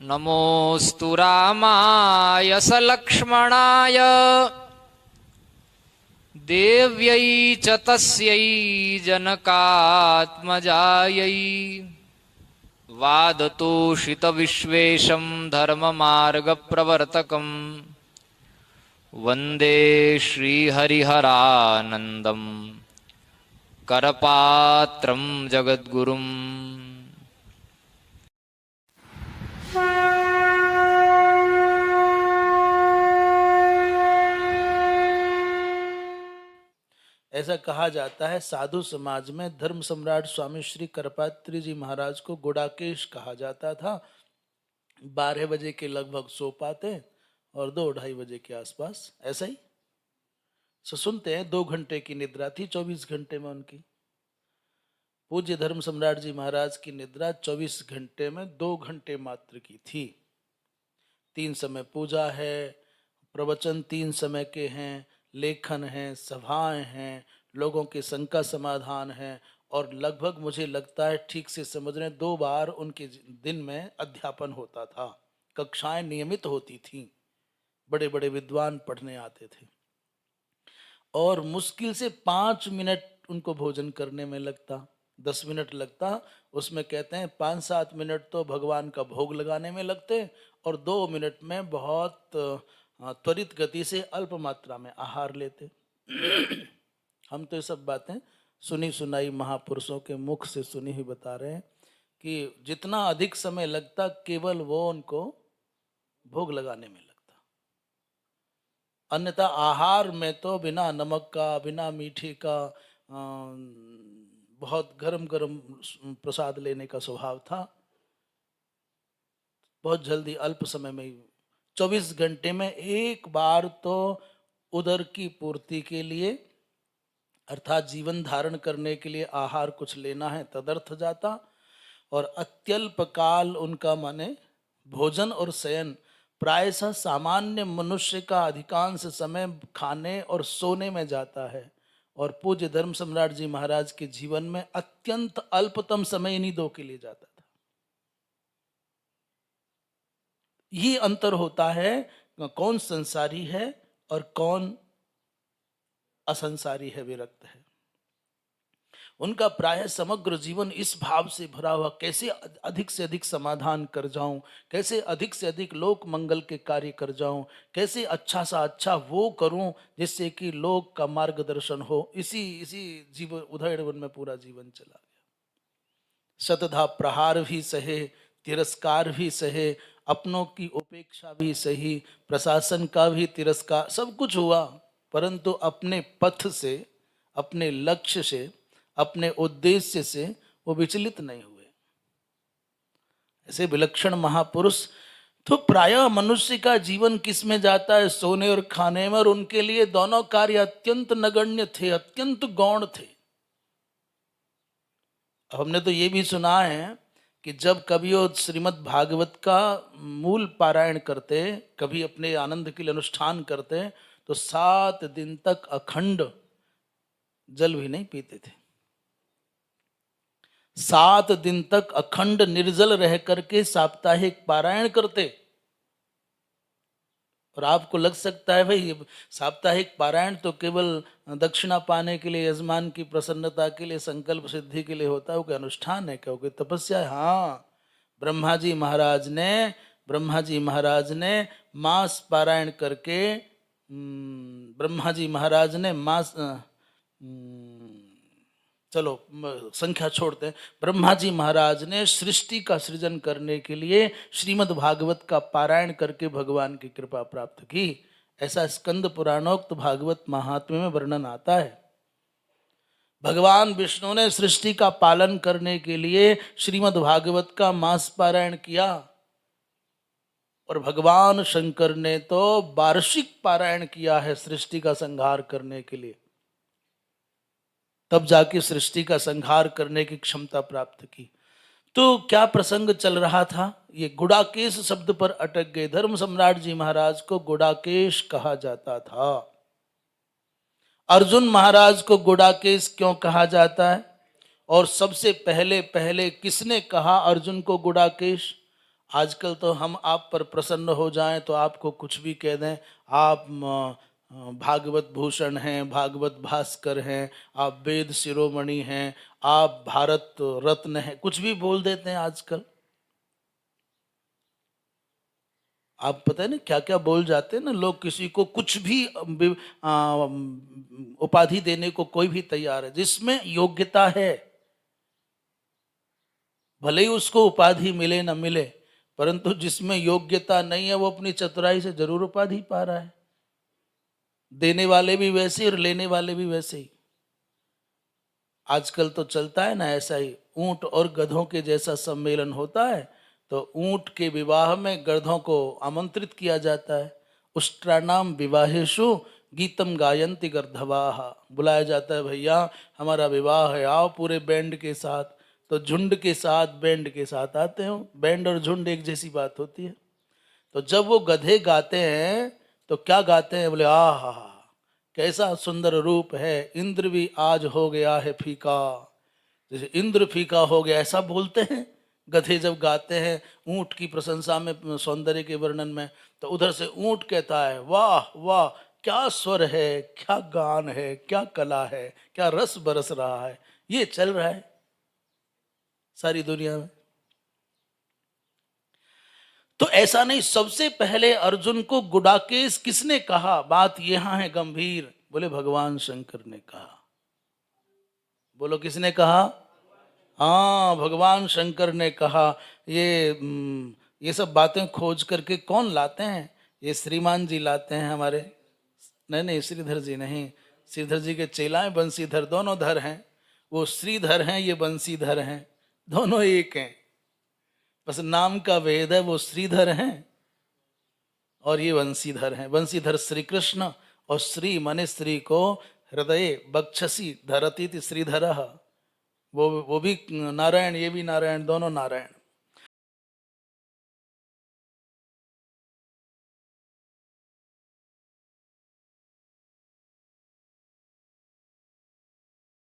नमोऽस्तु रामाय सलक्ष्मणाय देव्यै च तस्यै जनकात्मजायै वादतोषितविश्वेशं धर्ममार्गप्रवर्तकं वन्दे श्रीहरिहरानन्दं करपात्रं जगद्गुरुम्। ऐसा कहा जाता है साधु समाज में धर्म सम्राट स्वामी श्री करपात्री जी महाराज को गुड़ाकेश कहा जाता था। 12 बजे के लगभग सो पाते और 2-2:30 बजे के आसपास ऐसा ही सुनते हैं। 2 घंटे की निद्रा थी 24 घंटे में उनकी। पूज्य धर्म सम्राट जी महाराज की निद्रा 24 घंटे में 2 घंटे मात्र की थी। 3 समय पूजा है, प्रवचन 3 समय के हैं, लेखन है, सभाएं हैं, लोगों के शंका समाधान है और लगभग मुझे लगता है ठीक से समझ रहे 2 बार उनके दिन में अध्यापन होता था। कक्षाएं नियमित होती थीं, बड़े बड़े विद्वान पढ़ने आते थे और मुश्किल से 5 मिनट उनको भोजन करने में लगता, 10 मिनट लगता। उसमें कहते हैं 5-7 मिनट तो भगवान का भोग लगाने में लगते और 2 मिनट में बहुत त्वरित गति से अल्प मात्रा में आहार लेते। हम तो ये सब बातें सुनी सुनाई महापुरुषों के मुख से सुनी हुई बता रहे हैं कि जितना अधिक समय लगता केवल वो उनको भोग लगाने में लगता। अन्यथा आहार में तो बिना नमक का, बिना मीठे का बहुत गरम गरम प्रसाद लेने का स्वभाव था। बहुत जल्दी अल्प समय में ही 24 घंटे में एक बार तो उदर की पूर्ति के लिए अर्थात जीवन धारण करने के लिए आहार कुछ लेना है तदर्थ जाता और अत्यल्प काल उनका माने भोजन और शयन प्रायशः सामान्य मनुष्य का अधिकांश समय खाने और सोने में जाता है और पूज्य धर्म सम्राट जी महाराज के जीवन में अत्यंत अल्पतम समय इन्हीं 2 के लिए जाता था। ये अंतर होता है कौन संसारी है और कौन असंसारी है, विरक्त है। उनका प्राय समग्र जीवन इस भाव से भरा हुआ, कैसे अधिक से अधिक समाधान कर जाऊं, कैसे अधिक से अधिक लोक मंगल के कार्य कर जाऊं, कैसे अच्छा सा अच्छा वो करूं जिससे कि लोक का मार्गदर्शन हो। इसी जीवन उधेड़बुन में पूरा जीवन चला गया। शतधा प्रहार भी सहे, तिरस्कार भी सहे, अपनों की उपेक्षा भी सही, प्रशासन का भी तिरस्कार, सब कुछ हुआ, परंतु अपने पथ से, अपने लक्ष्य से, अपने उद्देश्य से वो विचलित नहीं हुए। ऐसे विलक्षण महापुरुष तो प्रायः मनुष्य का जीवन किस में जाता है? सोने और खाने में, और उनके लिए दोनों कार्य अत्यंत नगण्य थे, अत्यंत गौण थे। हमने तो ये भी सुना है कि जब कभी वो श्रीमद् भागवत का मूल पारायण करते, कभी अपने आनंद के लिए अनुष्ठान करते, तो 7 दिन तक अखंड जल भी नहीं पीते थे। 7 दिन तक अखंड निर्जल रह करके साप्ताहिक पारायण करते। और आपको लग सकता है भाई साप्ताहिक पारायण तो केवल दक्षिणा पाने के लिए, यजमान की प्रसन्नता के लिए, संकल्प सिद्धि के लिए होता है, वो कोई अनुष्ठान है क्या, कोई तपस्या है? हाँ, ब्रह्मा जी महाराज ने मास पारायण करके, ब्रह्मा जी महाराज ने मास, चलो संख्या छोड़ते हैं, ब्रह्मा जी महाराज ने सृष्टि का सृजन करने के लिए श्रीमद् भागवत का पारायण करके भगवान की कृपा प्राप्त की। ऐसा स्कंद पुराणोक्त भागवत महात्म्य में वर्णन आता है। भगवान विष्णु ने सृष्टि का पालन करने के लिए श्रीमद् भागवत का मास पारायण किया और भगवान शंकर ने तो वार्षिक पारायण किया है सृष्टि का संहार करने के लिए। तब जाके सृष्टि का संहार करने की क्षमता प्राप्त की। तो क्या प्रसंग चल रहा था? ये गुड़ाकेश शब्द पर अटक गए। धर्म सम्राट जी महाराज को गुड़ाकेश कहा जाता था। अर्जुन महाराज को गुड़ाकेश क्यों कहा जाता है? और सबसे पहले किसने कहा अर्जुन को गुड़ाकेश? आजकल तो हम आप पर प्रसन्न हो जाएं तो आपको कुछ भी कह दें, आप भागवत भूषण हैं, भागवत भास्कर हैं, आप वेद शिरोमणि हैं, आप भारत रत्न हैं, कुछ भी बोल देते हैं आजकल। आप पता है ना क्या क्या बोल जाते हैं ना लोग, किसी को कुछ भी उपाधि देने को कोई भी तैयार है जिसमें योग्यता है। भले ही उसको उपाधि मिले ना मिले, परंतु जिसमें योग्यता नहीं है वो अपनी चतुराई से जरूर उपाधि पा रहा है। देने वाले भी वैसे और लेने वाले भी वैसे ही। आजकल तो चलता है ना ऐसा ही, ऊंट और गधों के जैसा सम्मेलन होता है तो ऊंट के विवाह में गधों को आमंत्रित किया जाता है। उष्ट्राणाम विवाहेषु गीतम गायन्ति गर्धवाः, बुलाया जाता है, भैया हमारा विवाह है, आओ पूरे बैंड के साथ। तो झुंड के साथ बैंड के साथ आते हो, बैंड और झुंड एक जैसी बात होती है। तो जब वो गधे गाते हैं तो क्या गाते हैं, बोले आ हा कैसा सुंदर रूप है, इंद्र भी आज हो गया है फीका। जैसे इंद्र फीका हो गया ऐसा बोलते हैं गधे जब गाते हैं ऊंट की प्रशंसा में, सौंदर्य के वर्णन में। तो उधर से ऊंट कहता है वाह वाह क्या स्वर है, क्या गान है, क्या कला है, क्या रस बरस रहा है। ये चल रहा है सारी दुनिया में। तो ऐसा नहीं, सबसे पहले अर्जुन को गुडाकेश किसने कहा, बात यहां है गंभीर। बोले भगवान शंकर ने कहा। बोलो किसने कहा? हाँ, भगवान शंकर ने कहा। ये सब बातें खोज करके कौन लाते हैं? ये श्रीमान जी लाते हैं हमारे। नहीं नहीं, श्रीधर जी नहीं, श्रीधर जी के चेला हैं बंसीधर, दोनों धर हैं। वो श्रीधर हैं, ये बंसीधर हैं, दोनों एक हैं, बस नाम का भेद है। वो श्रीधर हैं और ये बंसीधर हैं। बंसीधर श्री कृष्ण और श्री मने स्त्री को हृदय बक्षसी धरती श्रीधर। वो भी नारायण, ये भी नारायण, दोनों नारायण।